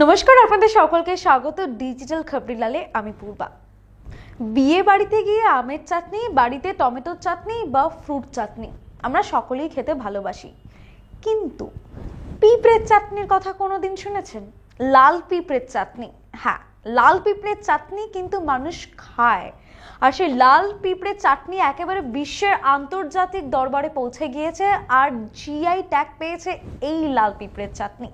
নমস্কার, আপনাদের সকলকে স্বাগত ডিজিটাল খবরিলালে। আমি পূর্বা। বিয়ে বাড়িতে গিয়ে আমের চাটনি, বাড়িতে টমেটোর চাটনি বা ফ্রুট চাটনি আমরা সকলেই খেতে ভালোবাসি, কিন্তু পিঁপড়ের চাটনির কথা কোনোদিন শুনেছেন? লাল পিঁপড়ের চাটনি। হ্যাঁ, লাল পিঁপড়ের চাটনি কিন্তু মানুষ খায়, আর সেই লাল পিঁপড়ের চাটনি একেবারে বিশ্বের আন্তর্জাতিক দরবারে পৌঁছে গিয়েছে আর জিআই ট্যাগ পেয়েছে এই লাল পিঁপড়ের চাটনি।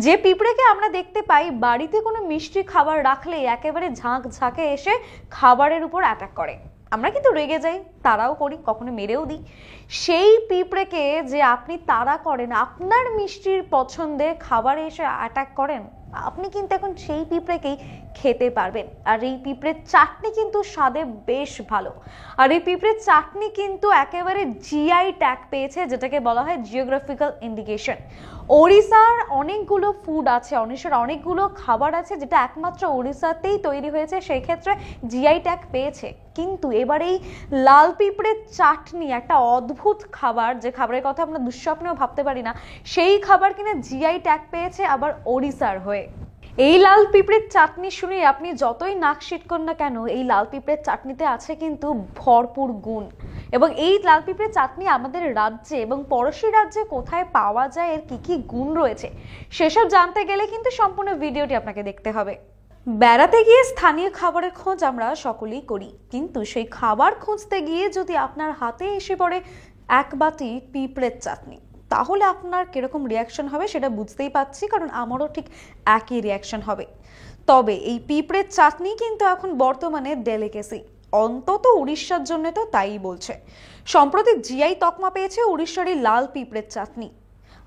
যে পিঁপড়েকে আমরা দেখতে পাই বাড়িতে কোনো মিষ্টি খাবার রাখলে একেবারে ঝাঁক ঝাঁকে এসে খাবারের উপর অ্যাটাক করে, আমরা কিন্তু রেগে যাই, তাড়াও করি, কখনো মেরেও দিই। সেই পিঁপড়েকে যে আপনি তাড়া করেন, আপনার মিষ্টির পছন্দে খাবারে এসে অ্যাটাক করেন, আপনি কিন্তু এখন সেই পিঁপড়েকেই খেতে পারবেন। আর এই পিঁপড়ের চাটনি কিন্তু স্বাদে বেশ ভালো, আর এই পিঁপড়ের চাটনি কিন্তু একেবারে জিআই ট্যাগ পেয়েছে, যেটাকে বলা হয় জিওগ্রাফিক্যাল ইন্ডিকেশন। ওড়িশার অনেকগুলো ফুড আছে, ওড়িশার অনেকগুলো খাবার আছে যেটা একমাত্র ওড়িশাতেই তৈরি হয়েছে, সেই ক্ষেত্রে জিআই ট্যাগ পেয়েছে। কিন্তু এবার এই লাল পিঁপড়ের চাটনি একটা অদ্ভুত খাবার, যে খাবারের কথা আমরা দুঃস্বপ্নেও ভাবতে পারি না, সেই খাবার কিনা জিআই ট্যাগ পেয়েছে আবার ওড়িশার হয়ে। এই লাল পিঁপড়ের চাটনি শুনে আপনি যতই নাক সিটকন না কেন, এই লাল পিঁপড়ের চাটনিতে আছে কিন্তু ভরপুর গুণ। এবং এই লাল পিঁপড়ের চাটনি আমাদের রাজ্যে এবং পড়োশি রাজ্যে কোথায় পাওয়া যায়, এর কি কি গুণ রয়েছে, সেসব জানতে গেলে কিন্তু সম্পূর্ণ ভিডিওটি আপনাকে দেখতে হবে। বেড়াতে গিয়ে স্থানীয় খাবারের খোঁজ আমরা সকলেই করি, কিন্তু সেই খাবার খুঁজতে গিয়ে যদি আপনার হাতে এসে পড়ে এক বাটি পিঁপড়ের চাটনি, তাহলে আপনার কিরকম রিয়াকশন হবে সেটা বুঝতেই পারছি, কারণ আমারও ঠিক একই রিয়াকশন হবে। তবে এই পিঁপড়ের চাটনি কিন্তু এখন বর্তমানে ডেলিকেসি, অন্তত উড়িষ্যার জন্য তো তাই বলছে। সম্প্রতি জিআই তকমা পেয়েছে উড়িষ্যার এই লাল পিঁপড়ের চাটনি।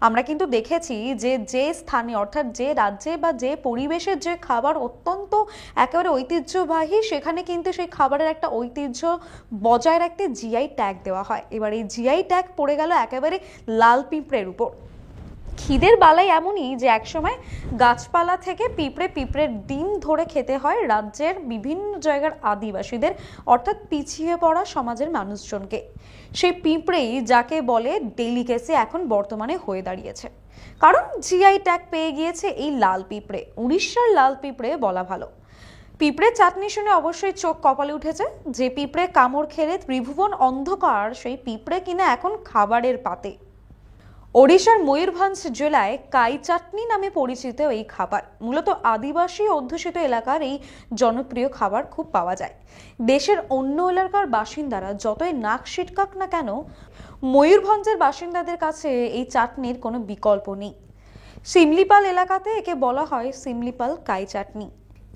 আমরা কিন্তু দেখেছি যে যে স্থানে, অর্থাৎ যে রাজ্যে বা যে পরিবেশের যে খাবার অত্যন্ত একেবারে ঐতিহ্যবাহী, সেখানে কিন্তু সেই খাবারের একটা ঐতিহ্য বজায় রাখতে জিআই ট্যাগ দেওয়া হয়। এবার এই জিআই ট্যাগ পড়ে গেল একেবারে লাল পিঁপড়ের উপর। খিদের বালাই এমনই যে একসময় গাছপালা থেকে পিঁপড়ের ডিম ধরে খেতে হয় রাজ্যের বিভিন্ন জায়গার আদিবাসীদের, অর্থাৎ পিছিয়ে পড়া সমাজের মানুষজনকে। সেই পিঁপড়েই যাকে বলে ডেলিকেসি এখন বর্তমানে হয়ে দাঁড়িয়েছে, কারণ জিআই ট্যাগ পেয়ে গিয়েছে এই লাল পিঁপড়ে। উড়িষ্যার লাল পিঁপড়ে বলা ভালো। পিঁপড়ের চাটনি শুনে অবশ্যই চোখ কপালে উঠেছে। যে পিঁপড়ে কামড় খেলে ত্রিভুবন অন্ধকার, সেই পিঁপড়ে কিনা এখন খাবারের পাতে। ওড়িশার ময়ূরভঞ্জ জেলায় কাই চাটনি নামে পরিচিত এই খাবার মূলত আদিবাসী অধ্যুষিত এলাকার এই জনপ্রিয় খাবার খুব পাওয়া যায়। দেশের অন্য এলাকার বাসিন্দারা যতই নাক সিটকাক না কেন, ময়ূরভঞ্জের বাসিন্দাদের কাছে এই চাটনির কোনো বিকল্প নেই। সিমলিপাল এলাকাতে একে বলা হয় সিমলিপাল কাই চাটনি।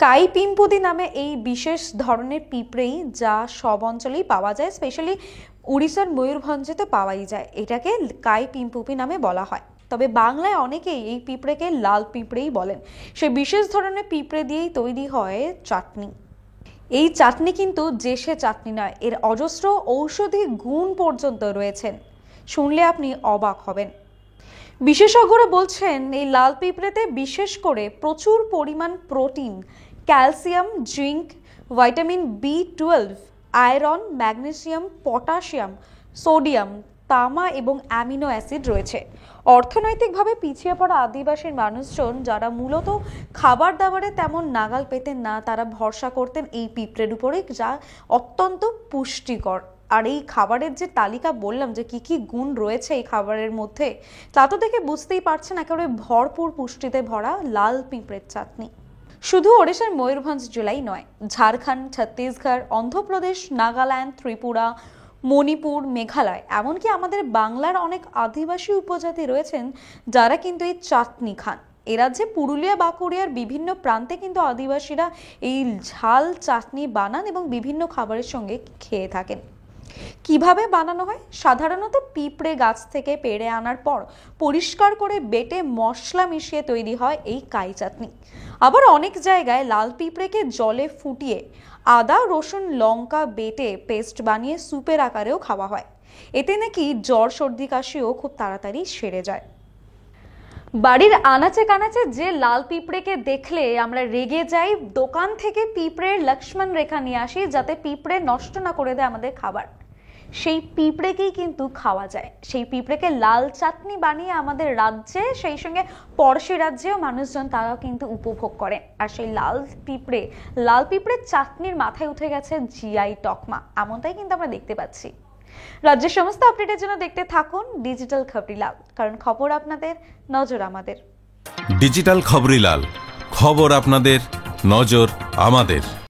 কাই পিম্পুদি নামে এই বিশেষ ধরনের পিঁপড়েই যা সব অঞ্চলেই পাওয়া যায়, স্পেশালি উড়িষ্যার ময়ূরভঞ্জে তো পাওয়াই যায়। এটাকে কাই পিম্পুপি নামে বলা হয়, তবে বাংলায় অনেকেই এই পিঁপড়েকে লাল পিঁপড়েই বলেন। সে বিশেষ ধরনের পিঁপড়ে দিয়েই তৈরি হয় চাটনি। এই চাটনি কিন্তু যে সে চাটনি নয়, এর অজস্র ঔষধি গুণ পর্যন্ত রয়েছেন, শুনলে আপনি অবাক হবেন। বিশেষজ্ঞরা বলছেন এই লাল পিঁপড়েতে বিশেষ করে প্রচুর পরিমাণ protein, calcium, zinc, vitamin B12, iron, magnesium, potassium, sodium, তামা এবং অ্যামিনো অ্যাসিড রয়েছে। অর্থনৈতিকভাবে পিছিয়ে পড়া আদিবাসী মানুষজন যারা মূলত খাবার দাবারে তেমন নাগাল পেতেন না, তারা ভরসা করতেন এই পিঁপড়ের উপরে, যা অত্যন্ত পুষ্টিকর। আর এই খাবারের যে তালিকা বললাম যে কি কি গুণ রয়েছে এই খাবারের মধ্যে, তা তো দেখে বুঝতেই পারছেন একেবারে ভরপুর পুষ্টিতে ভরা লাল পিঁপড়ের চাটনি। শুধু ওড়িশার ময়ূরভঞ্জ জেলাই নয়, ঝাড়খণ্ড, ছত্তিশগড়, অন্ধ্রপ্রদেশ, নাগাল্যান্ড, ত্রিপুরা, মণিপুর, মেঘালয়, এমনকি আমাদের বাংলার অনেক আদিবাসী উপজাতি রয়েছেন যারা কিন্তু এই চাটনি খান। এ রাজ্যে পুরুলিয়া, বাঁকুড়িয়ার বিভিন্ন প্রান্তে কিন্তু আদিবাসীরা এই ঝাল চাটনি বানান এবং বিভিন্ন খাবারের সঙ্গে খেয়ে থাকেন। কিভাবে বানানো হয়? সাধারণত পিঁপড়ে গাছ থেকে পেড়ে আনার পর পরিষ্কার করে বেটে মশলা মিশিয়ে তৈরি হয় এই কাই চাটনি। আবার অনেক জায়গায় লাল পিঁপড়েকে জলে ফুটিয়ে আদা, রসুন, লঙ্কা বেটে পেস্ট বানিয়ে স্যুপের আকারেও খাওয়া হয়। এতে নাকি জ্বর, সর্দি, কাশিও খুব তাড়াতাড়ি সেরে যায়। বাড়ির আনাচে কানাচে যে লাল পিঁপড়েকে দেখলে আমরা রেগে যাই, দোকান থেকে পিঁপড়ের লক্ষ্মণ রেখা নিয়ে আসি যাতে পিঁপড়ে নষ্ট না করে দেয় আমাদের খাবার। সেই পিঁপড়েকেই কিন্তু খাওয়া যায়। সেই পিঁপড়েকে লাল চাটনি বানিয়ে আমাদের রাজ্যে, সেই সঙ্গে পড়শি রাজ্যেও মানুষজন তারাও কিন্তু উপভোগ করে। আর সেই লাল পিঁপড়ের চাটনির মাথায় উঠে গেছে জিআই তকমা, এমনটাই কিন্তু আমরা দেখতে পাচ্ছি। রাজ্যের সমস্ত আপডেটের জন্য দেখতে থাকুন ডিজিটাল খবরিলাল, কারণ খবর আপনাদের, নজর আমাদের। ডিজিটাল খবরিলাল, খবর আপনাদের, নজর আমাদের।